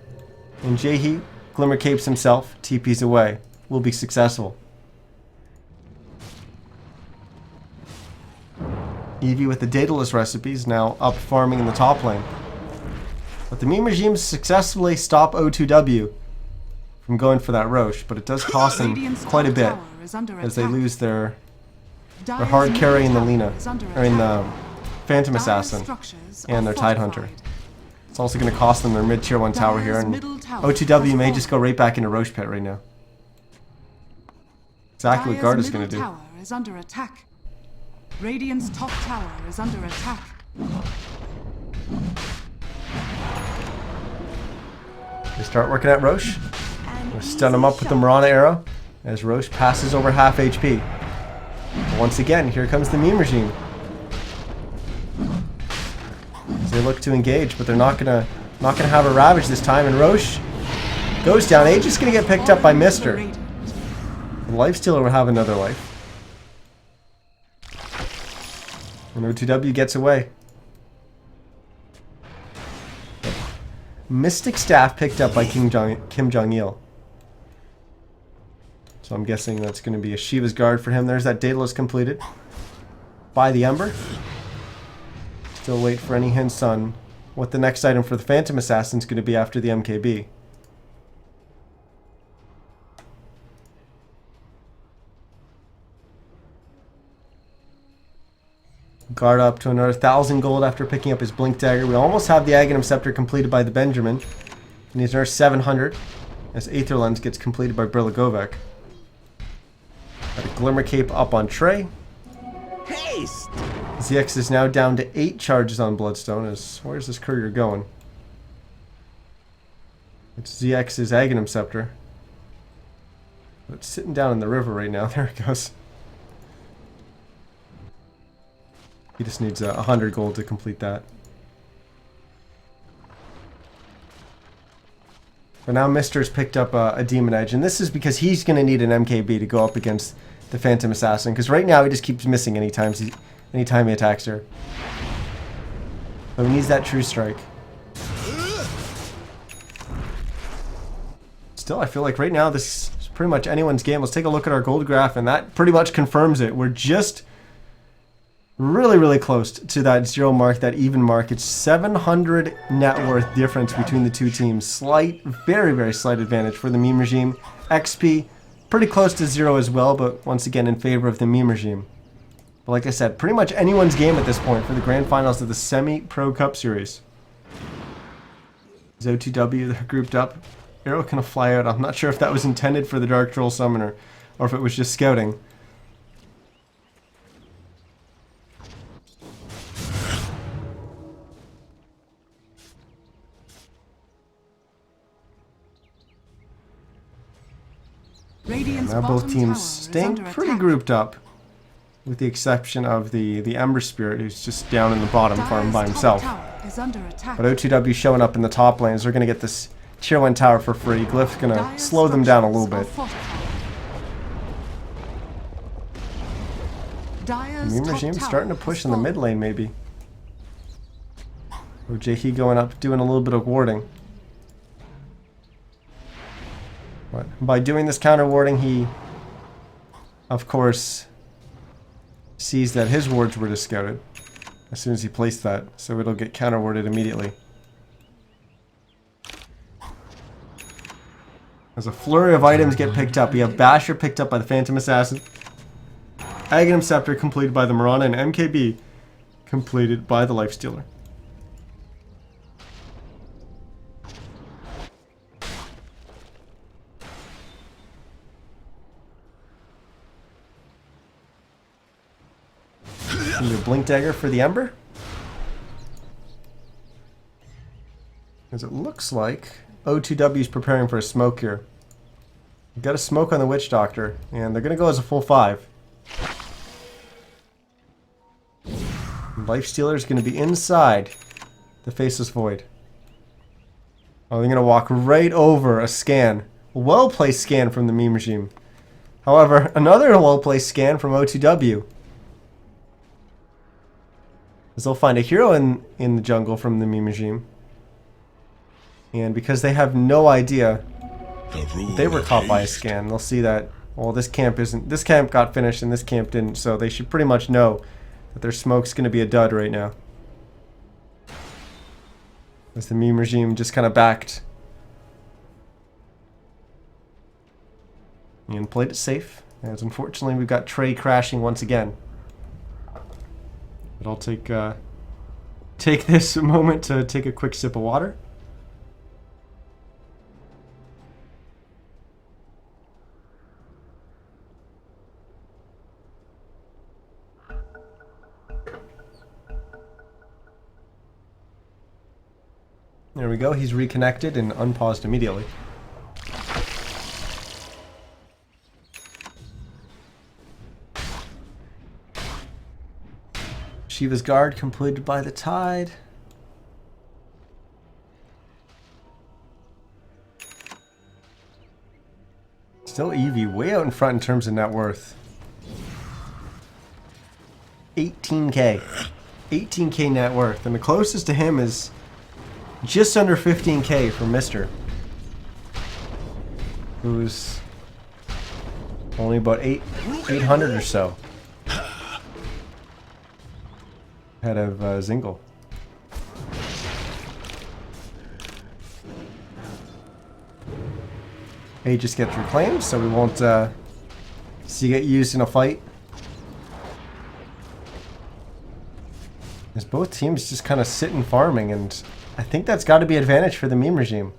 And Jaehy, Glimmer Capes himself, TPs away. Will be successful. Eevee with the Daedalus recipes now up farming in the top lane. But the meme regimes successfully stop O2W from going for that Roche, but it does cost them quite a bit as they lose their hard carry in the Lina, or in the Phantom Assassin and their Tidehunter. It's also going to cost them their mid-tier 1 tower here, and O2W may just go right back into Roche Pit right now. Exactly what Garda's going to do. Radiant's top tower is under attack. They start working at Roche. Stun him up with the Mirana arrow as Roche passes over half HP. But once again, here comes the meme regime. As they look to engage, but they're not gonna have a Ravage this time, and Roche goes down. Age is gonna get picked up by Mister. And Lifestealer will have another life. And O2W gets away. Mystic Staff picked up by Kim Jong-il. So I'm guessing that's going to be a Shiva's Guard for him. There's that Daedalus completed by the Ember. Still wait for any hints on what the next item for the Phantom Assassin is going to be after the MKB. Guard up to another 1,000 gold after picking up his Blink Dagger. We almost have the Aghanim Scepter completed by the Benjamin. And he's another 700 as Aether Lens gets completed by Berlagovec. Got a Glimmer Cape up on Trey. Haste! ZX is now down to 8 charges on Bloodstone. Where's this courier going? It's ZX's Aghanim Scepter. But it's sitting down in the river right now. There it goes. He just needs 100 gold to complete that. But now Mister's picked up a Demon Edge, and this is because he's going to need an MKB to go up against the Phantom Assassin, because right now he just keeps missing anytime he attacks her. But he needs that True Strike. Still, I feel like right now this is pretty much anyone's game. Let's take a look at our gold graph, and that pretty much confirms it. We're just really close to that 0 mark, that even mark. It's 700 net worth difference between the two teams. Slight, very slight advantage for the meme regime. XP pretty close to 0 as well, but once again in favor of the meme regime. But like I said, pretty much anyone's game at this point for the grand finals of the Semi-Pro Cup Series. O2W, they're grouped up. Arrow gonna fly out. I'm not sure if that was intended for the Dark Troll Summoner or if it was just scouting. Radiant's Now bottom both teams tower is staying under pretty attack. grouped up, with the exception of the Ember Spirit, who's just down in the bottom farm by Dire's himself. top tower is under attack. But O2W showing up in the top lanes. They're going to get this tier 1 tower for free. Glyph's going to Dire's slow them down a little structures bit. are fortified. Dire's Meme top Regime tower starting to has push in the fallen. mid lane, maybe. OJH going up, doing a little bit of warding. But by doing this counter warding, he, of course, sees that his wards were just scouted as soon as he placed that, so it'll get counter warded immediately. As a flurry of items get picked up, we have Basher picked up by the Phantom Assassin, Aghanim Scepter completed by the Mirana, and MKB completed by the Lifestealer. Your Blink Dagger for the Ember. As it looks like O2W is preparing for a smoke here. We've got a smoke on the Witch Doctor, and they're going to go as a full 5. Lifestealer is going to be inside the Faceless Void. Oh, they're going to walk right over a scan. A well-placed scan from the Meme Regime. However, another well-placed scan from O2W. As they'll find a hero in the jungle from the Meme Regime. And because they have no idea they were caught by a scan, they'll see that, well, this camp got finished and this camp didn't, so they should pretty much know that their smoke's going to be a dud right now. As the Meme Regime just kind of backed and played it safe. As unfortunately we've got Trey crashing once again. But I'll take this moment to take a quick sip of water. There we go, he's reconnected and unpaused immediately. Shiva's Guard completed by the Tide. Still Eevee way out in front in terms of net worth. 18k. 18k net worth. And the closest to him is just under 15k for Mister, who's only about 800 or so ahead of Zingle. He just gets reclaimed, so we won't see it get used in a fight. As both teams just kind of sit and farming, and I think that's got to be an advantage for the Meme Regime.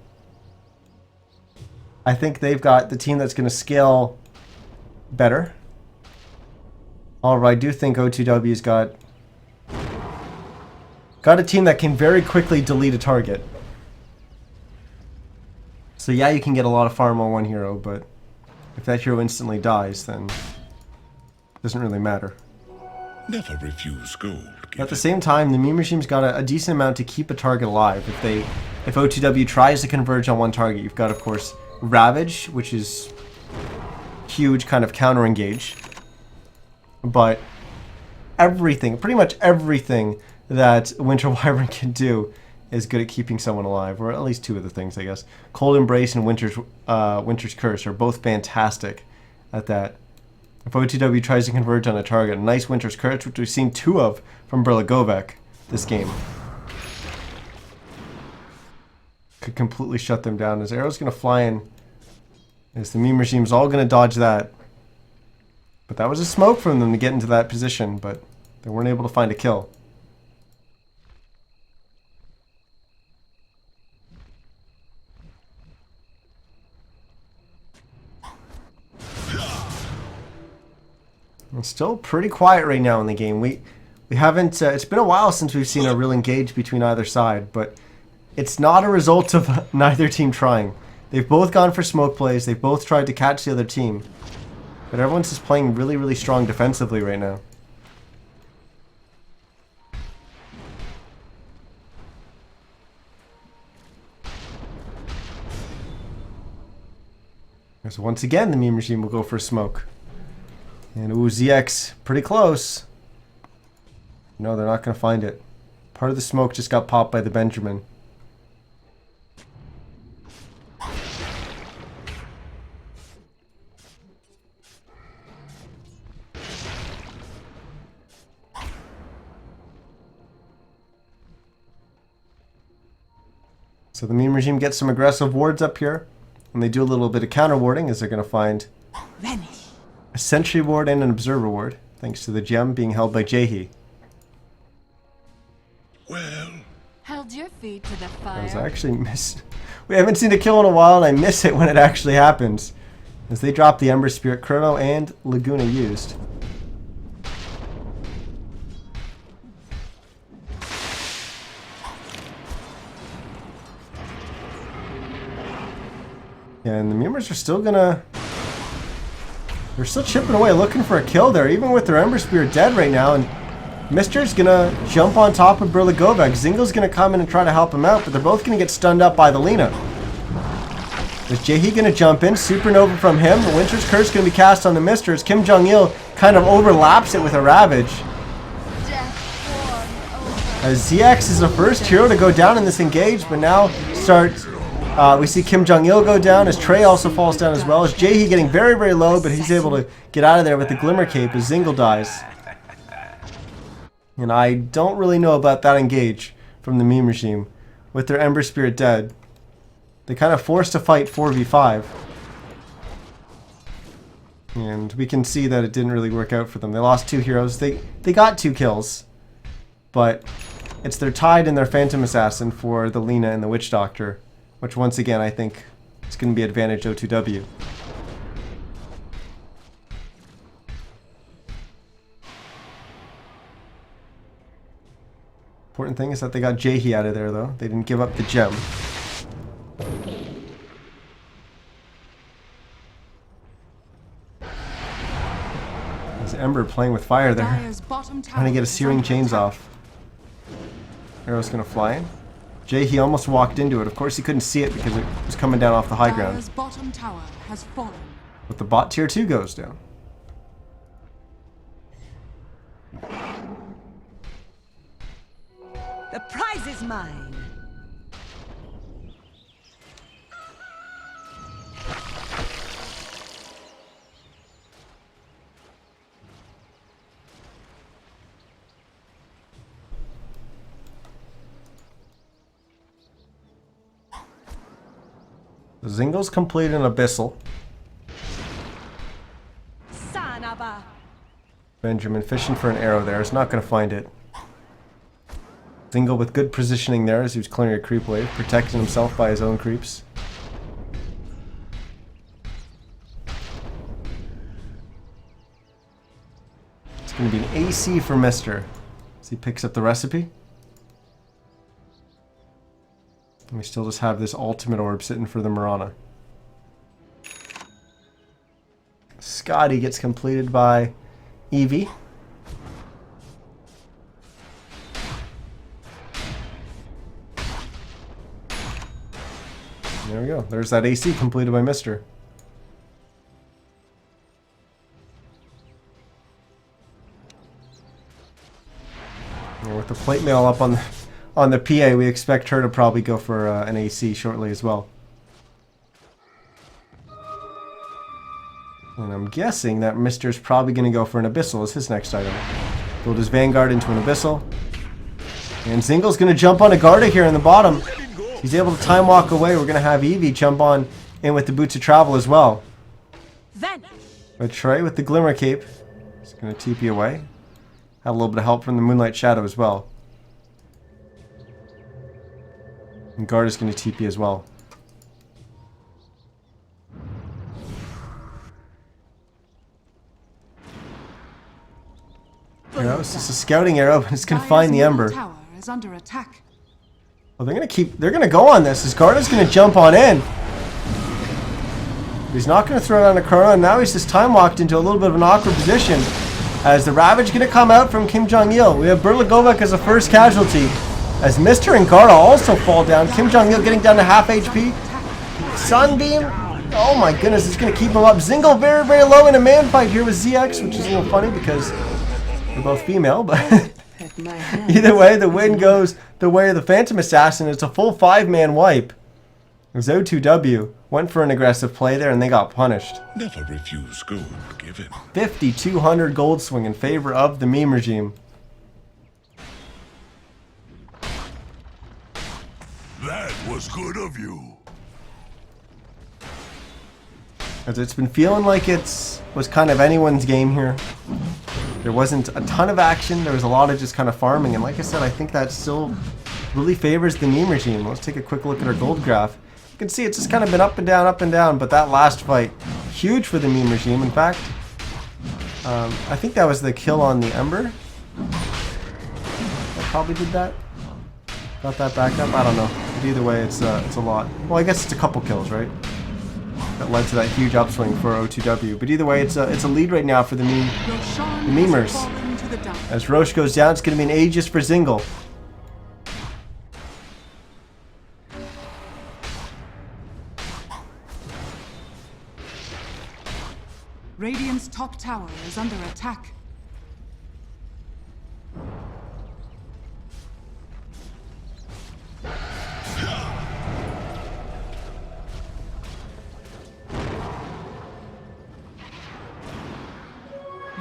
I think they've got the team that's going to scale better. Although I do think O2W's got a team that can very quickly delete a target. So yeah, you can get a lot of farm on one hero, but if that hero instantly dies, then it doesn't really matter. Never refuse gold. At the same time, the Meme Regime's got a decent amount to keep a target alive. If O2W tries to converge on one target, you've got, of course, Ravage, which is huge kind of counter engage. But everything, pretty much everything that Winter Wyvern can do is good at keeping someone alive, or at least two of the things, I guess. Cold Embrace and Winter's Curse are both fantastic at that. If O2W tries to converge on a target, a nice Winter's Curse, which we've seen 2 of from Berlagovec this game, could completely shut them down. As Arrow's going to fly in, as the Meme Regime's all going to dodge that. But that was a smoke from them to get into that position, but they weren't able to find a kill. It's still pretty quiet right now in the game. We haven't. It's been a while since we've seen a real engage between either side, but it's not a result of neither team trying. They've both gone for smoke plays. They've both tried to catch the other team. But everyone's just playing really, really strong defensively right now. So once again, the meme regime will go for smoke. And ooh, ZX, pretty close. No, they're not going to find it. Part of the smoke just got popped by the Benjamin. So the meme regime gets some aggressive wards up here. And they do a little bit of counter warding as they're going to find a sentry ward and an observer ward, thanks to the gem being held by Jahi. Well, Held your feet to the I fire. actually miss. We haven't seen a kill in a while, and I miss it when it actually happens. As they drop the Ember Spirit, Chrono and Laguna used. Yeah, and the Memers are still gonna... They're still chipping away, looking for a kill there, even with their Ember Spirit dead right now. And Mister's gonna jump on top of Berligovek. Zingel's gonna come in and try to help him out, but they're both gonna get stunned up by the Lina. Is Jahi gonna jump in? Supernova from him. The Winter's Curse gonna be cast on the Mister as Kim Jong-il kind of overlaps it with a Ravage. As ZX is the first hero to go down in this engage, but now starts... we see Kim Jong-il go down as Trey also falls down as well. As Jahi getting very, very low, but he's able to get out of there with the Glimmer Cape as Zingel dies. And I don't really know about that engage from the meme regime. With their Ember Spirit dead, they kind of forced to fight 4v5. And we can see that it didn't really work out for them. They lost 2 heroes. They got 2 kills. But it's their Tide and their Phantom Assassin for the Lina and the Witch Doctor. Which once again I think is going to be advantage O2W. Important thing is that they got Jahi out of there though. They didn't give up the gem. There's Ember playing with fire there. Dire's bottom Trying to tower get a is Searing under Chains attack. off. Arrow's going to fly in. Jahi almost walked into it. Of course he couldn't see it because it was coming down off the high ground. Dire's bottom tower has fallen. But the bot tier 2 goes down. The prize is mine. Zingel's completed an Abyssal. Sanaba. Benjamin fishing for an arrow there. Is not going to find it. Zingel with good positioning there as he was clearing a creep wave, protecting himself by his own creeps. It's going to be an AC for Mister as he picks up the recipe. And we still just have this ultimate orb sitting for the Mirana. Scotty gets completed by Eevee. There we go. There's that AC completed by Mister. And with the plate mail up on the PA, we expect her to probably go for an AC shortly as well. And I'm guessing that Mister's probably going to go for an Abyssal as his next item. Build his Vanguard into an Abyssal. And Zingel's going to jump on a Garda here in the bottom. He's able to time walk away. We're going to have Eevee jump on in with the Boots of Travel as well. But Trey with the Glimmer Cape is going to TP away. Have a little bit of help from the Moonlight Shadow as well. And Guard is going to TP as well. Arrow, it's just a scouting arrow, but it's going to find the Dire's Ember. middle tower is under attack. Well, they're going to go on this as Garda's going to jump on in. He's not going to throw down a Chrono, and now he's just time walked into a little bit of an awkward position. As the Ravage going to come out from Kim Jong-il. We have Berlagovic as a first casualty. As Mr. and Garda also fall down. Kim Jong-il getting down to half HP. Sunbeam. Oh my goodness, it's going to keep him up. Zingle very, very low in a man fight here with ZX, which is a little funny because they're both female, but either way, the win goes the way of the Phantom Assassin. It's a full 5-man wipe. As O2W went for an aggressive play there and they got punished. Never refuse gold given. 5,200 gold swing in favor of the meme regime. That was good of you. As it's been feeling like was kind of anyone's game here. There wasn't a ton of action. There was a lot of just kind of farming. And like I said, I think that still really favors the meme regime. Let's take a quick look at our gold graph. You can see it's just kind of been up and down. But that last fight, huge for the meme regime. In fact, I think that was the kill on the Ember. I probably did that. Got that back up. I don't know. But either way, it's a lot. Well, I guess it's a couple kills, right? That led to that huge upswing for O2W. But either way, it's a lead right now for the memers. As Roche goes down, it's going to be an Aegis for Zingle. Radiant's top tower is under attack.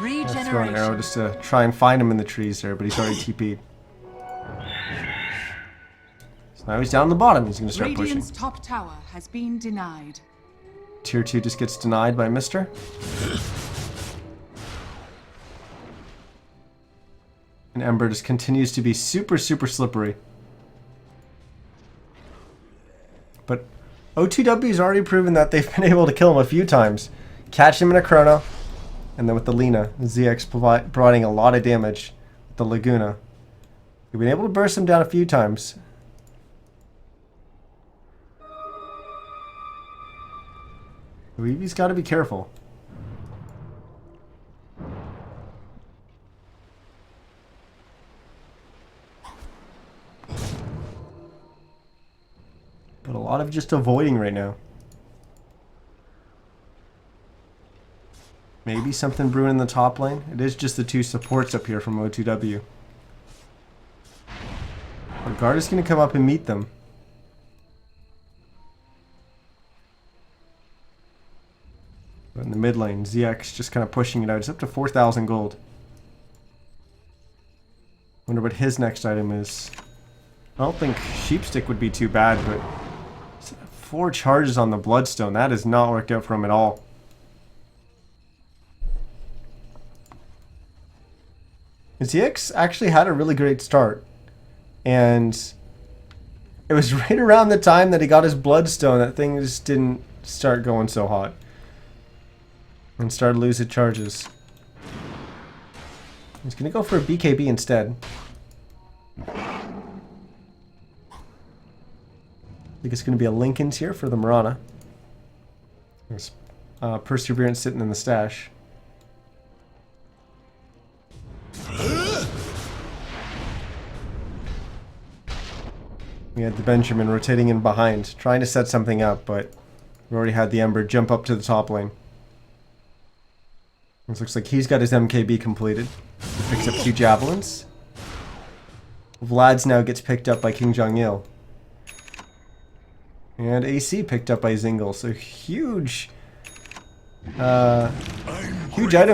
Let's throw an arrow just to try and find him in the trees there, but he's already TP'd. So now he's down the bottom. He's going to start Radiant's pushing. top tower has been denied. Tier 2 just gets denied by Mr. And Ember just continues to be super, super slippery. But O2W's already proven that they've been able to kill him a few times. Catch him in a Chrono. And then with the Lina, ZX providing a lot of damage with the Laguna. We've been able to burst him down a few times. Weevy's got to be careful. But a lot of just avoiding right now. Maybe something brewing in the top lane. It is just the two supports up here from O2W. Our guard is going to come up and meet them. But in the mid lane, ZX just kind of pushing it out. It's up to 4,000 gold. Wonder what his next item is. I don't think Sheepstick would be too bad, but 4 charges on the Bloodstone. That has not worked out for him at all. ZX actually had a really great start, and it was right around the time that he got his Bloodstone that things didn't start going so hot and started losing charges. He's going to go for a BKB instead. I think it's going to be a Lincoln's here for the Mirana. There's Perseverance sitting in the stash. We had the Benjamin rotating in behind, trying to set something up, but we already had the Ember jump up to the top lane. It looks like he's got his MKB completed. He picks up 2 javelins. Vlad's now gets picked up by King Jong-il. And AC picked up by Zingle, so huge item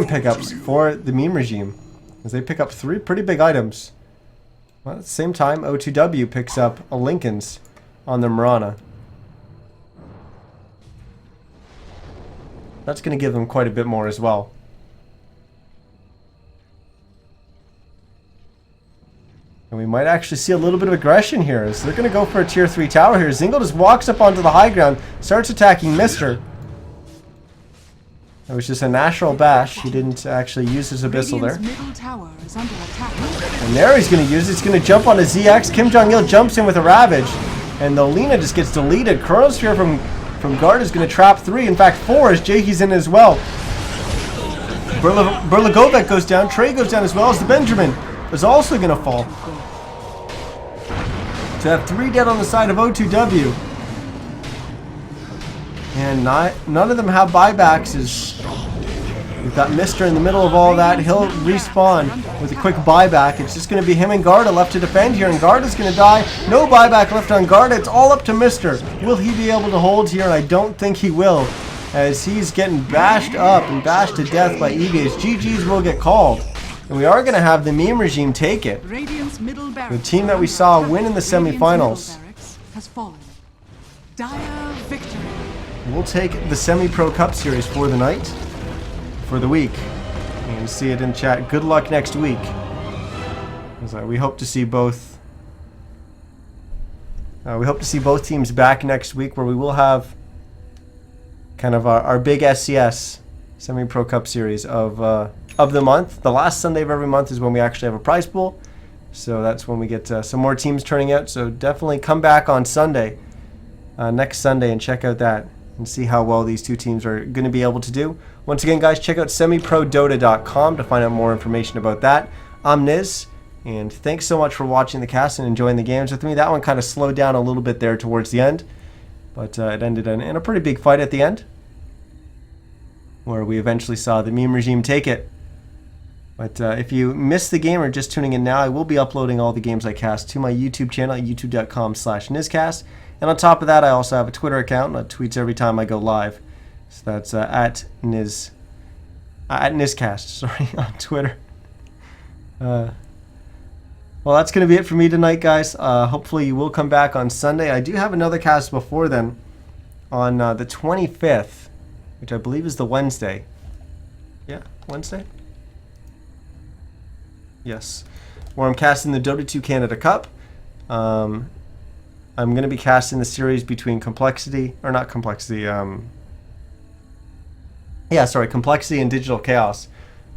pickups for the meme regime, as they pick up 3 pretty big items. Well, at the same time, O2W picks up a Lincoln's on the Mirana. That's going to give them quite a bit more as well. And we might actually see a little bit of aggression here, as they're going to go for a tier 3 tower here. Zingle just walks up onto the high ground, starts attacking Mr. It was just a natural bash. He didn't actually use his Abyssal there. Middle tower is under attack. And there he's going to use it. He's going to jump onto ZX. Kim Jong-il jumps in with a Ravage. And the Lina just gets deleted. Chronosphere from from Guard is going to trap 3. In fact, 4 as Jakey's in as well. Burlagovec goes down. Trey goes down as well as the Benjamin is also going to fall. To have 3 dead on the side of O2W. And none of them have buybacks. We've got Mr. in the middle of all that. He'll respawn with a quick buyback. It's just going to be him and Garda left to defend here. And Garda's going to die. No buyback left on Garda. It's all up to Mr. Will he be able to hold here? And I don't think he will, as he's getting bashed up and bashed to death by Egaze. GG's will get called. And we are going to have the meme regime take it. The team that we saw win in the semifinals. Has fallen. Dire victory. We'll take the Semi-Pro Cup Series for the night, for the week. You can see it in chat. Good luck next week. We hope to see both. We hope to see both teams back next week, where we will have kind of our big SCS Semi-Pro Cup Series of the month. The last Sunday of every month is when we actually have a prize pool, so that's when we get some more teams turning out. So definitely come back on Sunday, next Sunday, and check out that and see how well these two teams are going to be able to do. Once again, guys, check out semiprodota.com to find out more information about that. I'm Niz, and thanks so much for watching the cast and enjoying the games with me. That one kind of slowed down a little bit there towards the end, but it ended in a pretty big fight at the end, where we eventually saw the meme regime take it. But if you missed the game or just tuning in now, I will be uploading all the games I cast to my YouTube channel at youtube.com/NizCast. And on top of that, I also have a Twitter account that tweets every time I go live. So that's at NizCast, sorry, on Twitter. Well, that's going to be it for me tonight, guys. Hopefully you will come back on Sunday. I do have another cast before then on the 25th, which I believe is the Wednesday. Yeah, Wednesday? Yes. Where I'm casting the Dota 2 Canada Cup. I'm going to be casting the series between Complexity and Digital Chaos,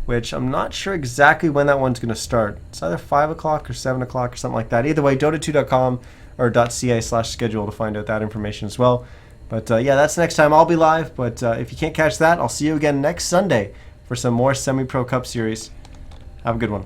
which I'm not sure exactly when that one's going to start. It's either 5 o'clock or 7 o'clock or something like that. Either way, Dota2.com or .ca/schedule to find out that information as well. But yeah, that's the next time I'll be live. But if you can't catch that, I'll see you again next Sunday for some more Semi-Pro Cup Series. Have a good one.